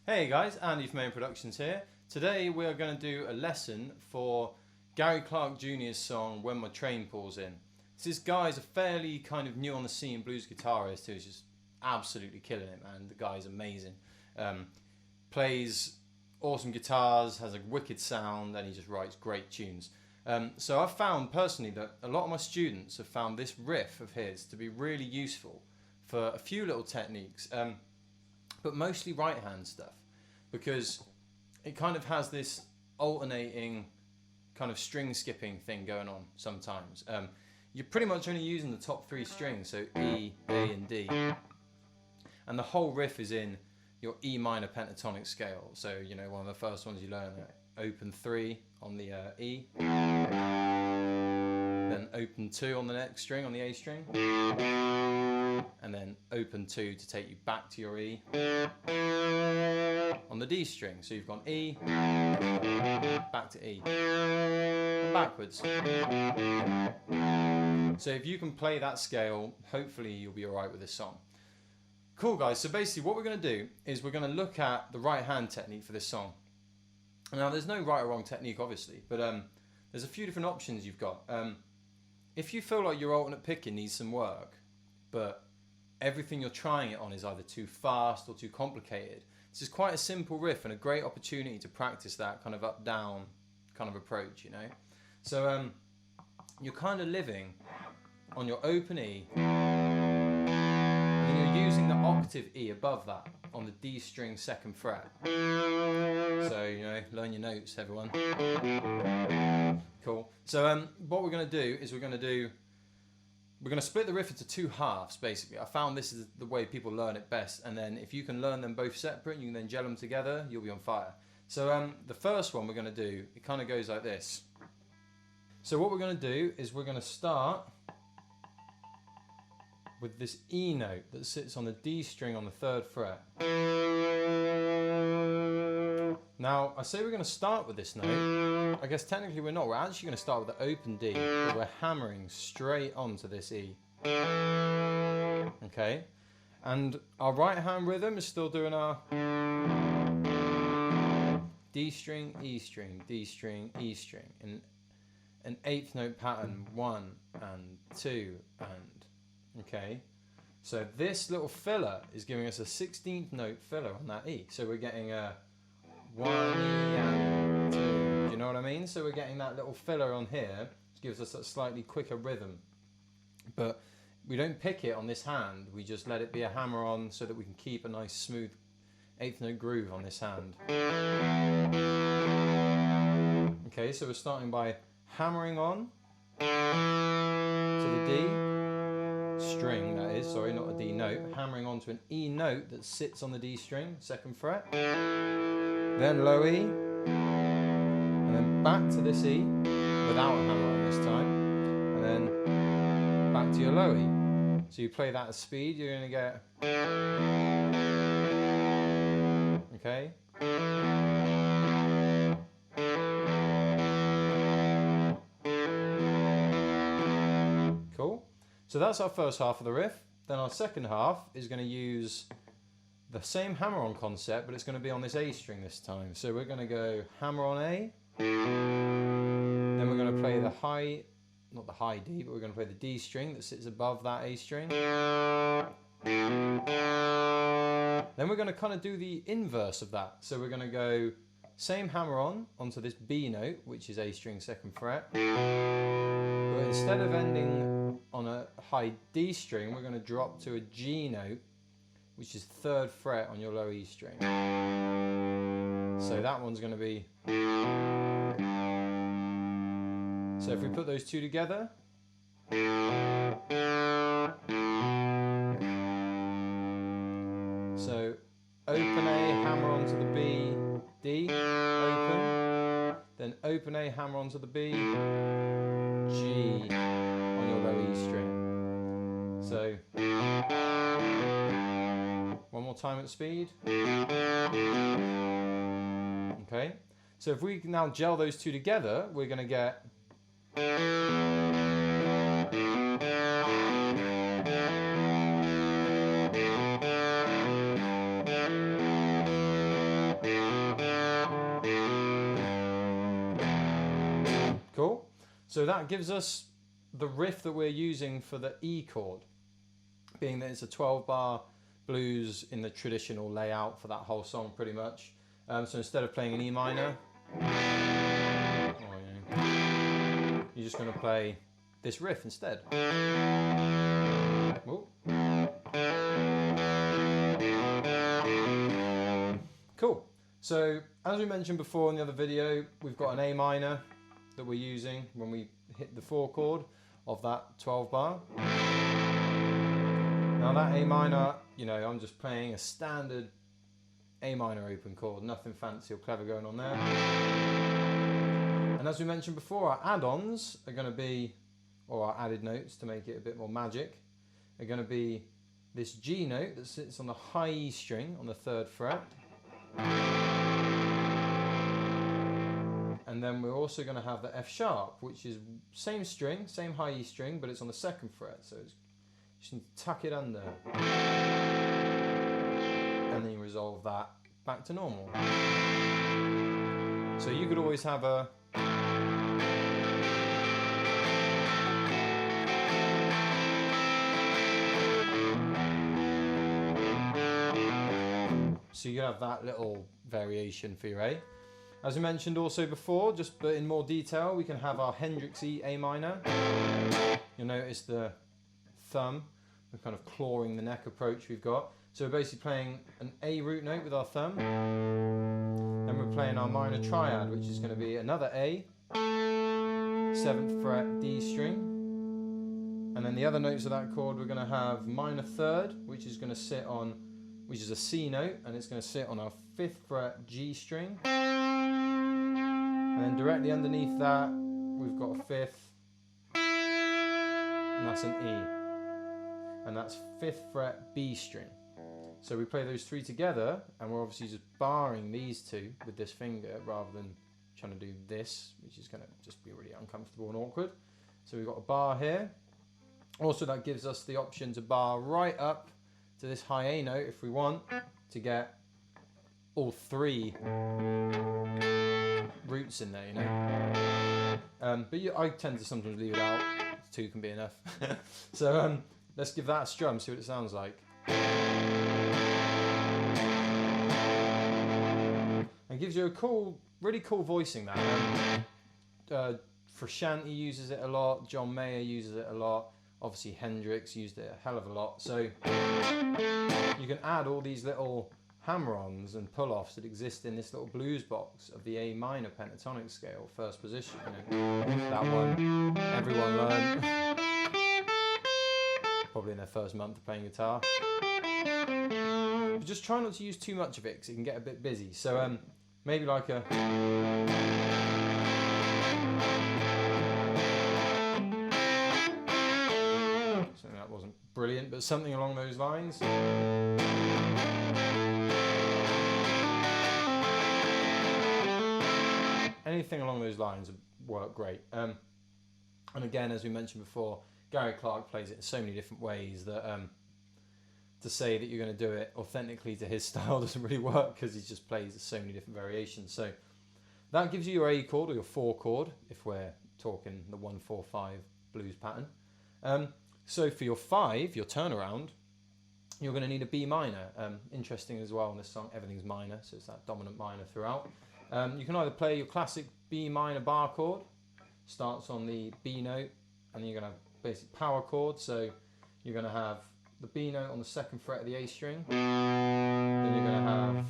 Hey guys, Andy from Main Productions here. Today we are going to do a lesson for Gary Clark Jr.'s song When My Train Pulls In. So this guy's a fairly kind of new on the scene blues guitarist who's just absolutely killing it, man. The guy's amazing. Plays awesome guitars, has a wicked sound, and he just writes great tunes. So I've found personally that a lot of my students have found this riff of his to be really useful for a few little techniques. But mostly right hand stuff, because it kind of has this alternating kind of string skipping thing going on sometimes. You're pretty much only using the top three strings, so E, A and D, and the whole riff is in your E minor pentatonic scale. So you know, one of the first ones you learn, open 3 on the E, then open 2 on the next string, on the A string, and then open 2 to take you back to your E on the D string. So you've gone E, back to E, and backwards. So if you can play that scale, hopefully you'll be alright with this song. Cool guys, so basically what we're going to do is we're going to look at the right hand technique for this song. Now there's no right or wrong technique obviously, but there's a few different options you've got. If you feel like your alternate picking needs some work, but everything you're trying it on is either too fast or too complicated, this is quite a simple riff and a great opportunity to practice that kind of up-down kind of approach, you know. So you're kind of living on your open E, and you're using the octave E above that on the D string 2nd fret. So, you know, learn your notes, everyone. Cool. So what we're going to do is we're going to split the riff into 2 halves, basically. I found this is the way people learn it best, and then if you can learn them both separate, you can then gel them together, you'll be on fire. So the first one we're going to do, it kind of goes like this. So what we're going to do is we're going to start with this E note that sits on the D string on the 3rd fret. Now, I say we're going to start with this note. I guess technically we're not. We're actually going to start with the open D, but we're hammering straight onto this E. Okay? And our right hand rhythm is still doing our D string, E string, D string, E string, in an 8th note pattern, 1 and 2 and... Okay, so this little filler is giving us a 16th note filler on that E. So we're getting a 1 E and 2. Do you know what I mean? So we're getting that little filler on here, which gives us a slightly quicker rhythm. But we don't pick it on this hand, we just let it be a hammer on so that we can keep a nice smooth 8th note groove on this hand. Okay, so we're starting by hammering on to the D string, that is, sorry, not a D note, hammering onto an E note that sits on the D string, 2nd fret, then low E, and then back to this E, without a hammer on this time, and then back to your low E. So you play that at speed, you're going to get, okay, cool. So that's our first half of the riff. Then our second half is going to use the same hammer-on concept, but it's going to be on this A string this time. So we're going to go hammer on A, then we're going to play the high, not the high D, but we're going to play the D string that sits above that A string. Then we're going to kind of do the inverse of that. So we're going to go same hammer-on onto this B note, which is A string 2nd fret. But instead of ending on a high D string, we're going to drop to a G note, which is 3rd fret on your low E string. So that one's going to be... So if we put those two together... So open A, hammer onto the B, D, open. Then open A, hammer onto the B, G on your low E string. So, one more time at speed. Okay, so if we now gel those two together, we're going to get... So that gives us the riff that we're using for the E chord, being that it's a 12-bar blues in the traditional layout for that whole song pretty much. So instead of playing an E minor, you're just going to play this riff instead. Ooh. Cool. So as we mentioned before in the other video, we've got an A minor that we're using when we hit the 4 chord of that 12 bar. Now that A minor, you know, I'm just playing a standard A minor open chord, nothing fancy or clever going on there. And as we mentioned before, our add-ons are going to be, or our added notes to make it a bit more magic, are going to be this G note that sits on the high E string on the 3rd fret. And then we're also going to have the F sharp, which is same string, same high E string, but it's on the 2nd fret. So it's, just need to tuck it under. And then you resolve that back to normal. So you could always have a so you have that little variation for your A. As we mentioned also before, just but in more detail, we can have our Hendrixy A minor. You'll notice the thumb, the kind of clawing the neck approach we've got. So we're basically playing an A root note with our thumb. Then we're playing our minor triad, which is going to be another A, 7th fret D string. And then the other notes of that chord, we're going to have minor 3rd, which is going to sit on, which is a C note, and it's going to sit on our 5th fret G string. And then directly underneath that, we've got a 5th, and that's an E. And that's 5th fret B string. So we play those 3 together, and we're obviously just barring these 2 with this finger rather than trying to do this, which is going to just be really uncomfortable and awkward. So we've got a bar here. Also, that gives us the option to bar right up to this high A note if we want to get all 3 roots in there, you know. But I tend to sometimes leave it out. 2 can be enough. So let's give that a strum, see what it sounds like. It gives you a cool, really cool voicing that. Frusciante uses it a lot, John Mayer uses it a lot, obviously Hendrix used it a hell of a lot. So you can add all these little hammer-ons and pull-offs that exist in this little blues box of the A minor pentatonic scale, 1st position. You know, that one everyone learned probably in their 1st month of playing guitar. But just try not to use too much of it because it can get a bit busy. So maybe like a something that wasn't brilliant, but something along those lines. Anything along those lines would work great. And again, as we mentioned before, Gary Clark plays it in so many different ways that to say that you're going to do it authentically to his style doesn't really work because he just plays so many different variations. So that gives you your A chord or your 4 chord if we're talking the 1-4-5 blues pattern. So for your 5, your turnaround, you're going to need a B minor. Interesting as well in this song, everything's minor, so it's that dominant minor throughout. You can either play your classic B minor bar chord, starts on the B note, and then you're going to have basic power chord. So you're going to have the B note on the 2nd fret of the A string. Then you're going to have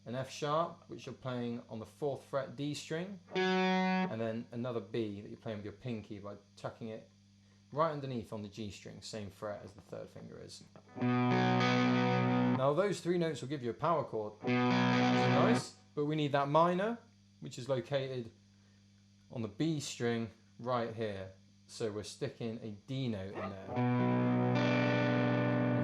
an F sharp, which you're playing on the 4th fret D string, and then another B that you're playing with your pinky by tucking it right underneath on the G string, same fret as the 3rd finger is. Now those 3 notes will give you a power chord, which is nice, but we need that minor, which is located on the B string right here. So we're sticking a D note in there.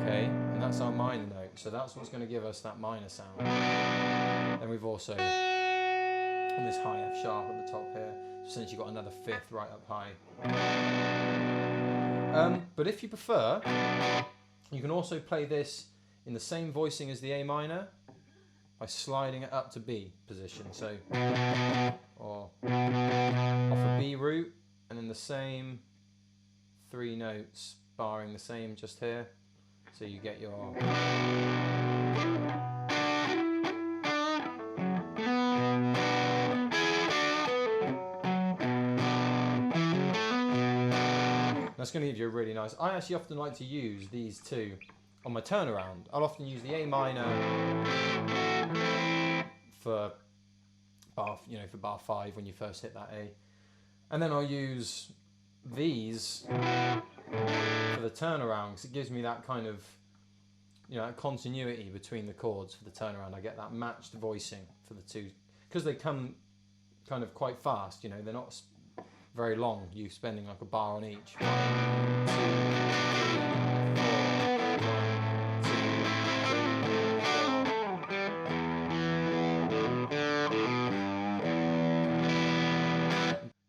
Okay, and that's our minor note. So that's what's going to give us that minor sound. Then we've also on this high F sharp at the top here. So since you've got another 5th right up high. But if you prefer, you can also play this in the same voicing as the A minor by sliding it up to B position. So, or off a B root and then the same 3 notes barring the same just here, so you get your that's going to give you a really nice. I actually often like to use these two on my turnaround. I'll often use the A minor for bar, for bar 5 when you first hit that A, and then I'll use these for the turnaround because it gives me that kind of continuity between the chords for the turnaround. I get that matched voicing for the two because they come kind of quite fast. They're not very long. You spending like a bar on each. 1, 2, 3, 4, 1, 2, 3, 4.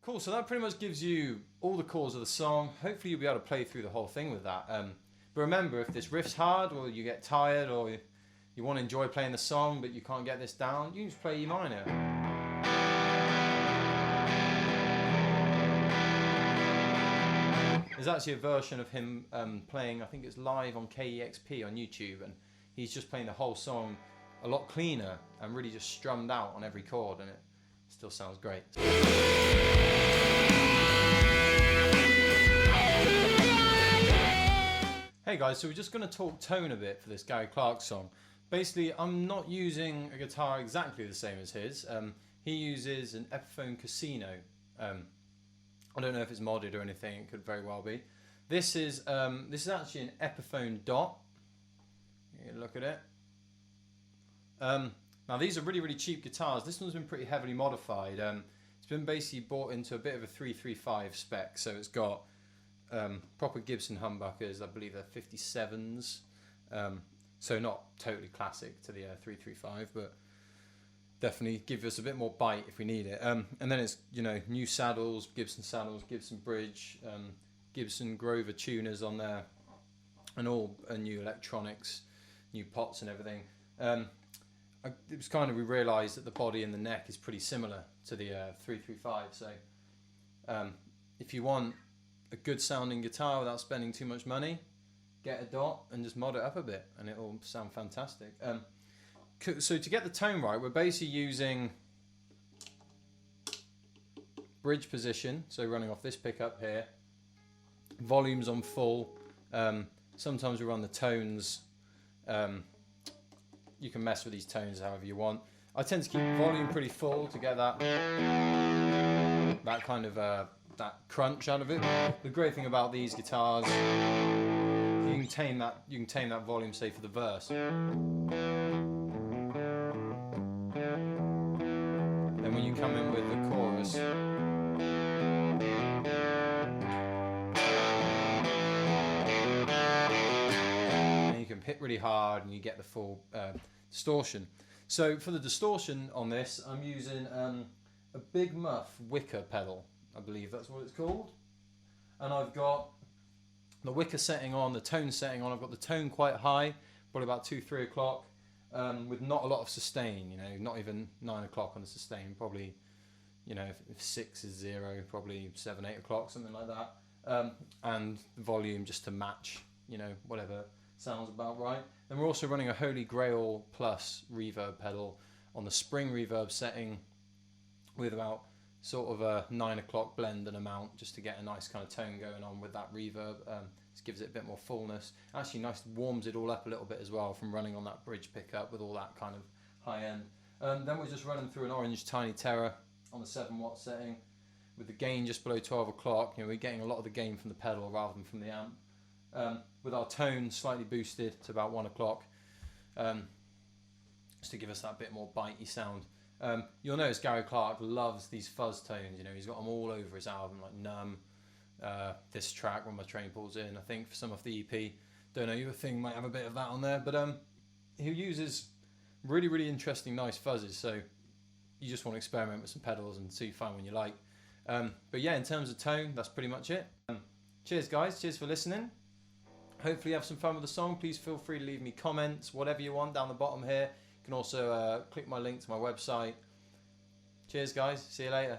Cool, so that pretty much gives you all the chords of the song. Hopefully you'll be able to play through the whole thing with that. But remember, if this riff's hard or you get tired or you want to enjoy playing the song but you can't get this down, you can just play E minor. There's actually a version of him playing, I think it's live on KEXP on YouTube, and he's just playing the whole song a lot cleaner and really just strummed out on every chord, and it still sounds great. Hey guys, so we're just going to talk tone a bit for this Gary Clark song. Basically, I'm not using a guitar exactly the same as his. He uses an Epiphone Casino. I don't know if it's modded or anything. It could very well be. This is actually an Epiphone Dot. You can look at it. Now these are really cheap guitars. This one's been pretty heavily modified. It's been basically bought into a bit of a 335 spec, so it's got proper Gibson humbuckers. I believe they're 57s. So not totally classic to the 335, but definitely give us a bit more bite if we need it. And then it's new saddles, Gibson bridge, Gibson Grover tuners on there, and all new electronics, new pots and everything. It was we realised that the body and the neck is pretty similar to the 335. So if you want a good sounding guitar without spending too much money, get a Dot and just mod it up a bit, and it will sound fantastic. So to get the tone right, we're basically using bridge position, so running off this pickup here, volumes on full. Sometimes we run the tones. You can mess with these tones however you want. I tend to keep volume pretty full to get that kind of that crunch out of it. The great thing about these guitars, you can tame that volume, say for the verse. Then when you come in with the chorus, and you can hit really hard and you get the full distortion. So for the distortion on this, I'm using a Big Muff Wicker pedal. I believe that's what it's called. And I've got the wicker setting on, the tone setting on. I've got the tone quite high, probably about 2-3 o'clock, with not a lot of sustain, not even 9 o'clock on the sustain, probably, if 6 is 0, probably 7-8 o'clock, something like that. And the volume just to match, whatever sounds about right. Then we're also running a Holy Grail Plus reverb pedal on the spring reverb setting with about sort of a 9 o'clock blend and amount, just to get a nice kind of tone going on with that reverb. Just gives it a bit more fullness. Actually warms it all up a little bit as well from running on that bridge pickup with all that kind of high end. Then we're just running through an Orange Tiny Terror on the 7-watt setting with the gain just below 12 o'clock. We're getting a lot of the gain from the pedal rather than from the amp. With our tone slightly boosted to about 1 o'clock, just to give us that bit more bitey sound. You'll notice Gary Clark loves these fuzz tones. He's got them all over his album, like Numb, this track When My Train Pulls In. I think for some of the EP, Don't Know You a Thing might have a bit of that on there, but he uses really interesting, nice fuzzes. So you just want to experiment with some pedals and see find one you like. But yeah, in terms of tone, that's pretty much it. Cheers guys, cheers for listening. Hopefully you have some fun with the song. Please feel free to leave me comments, whatever you want down the bottom here. You can also click my link to my website. Cheers guys, see you later.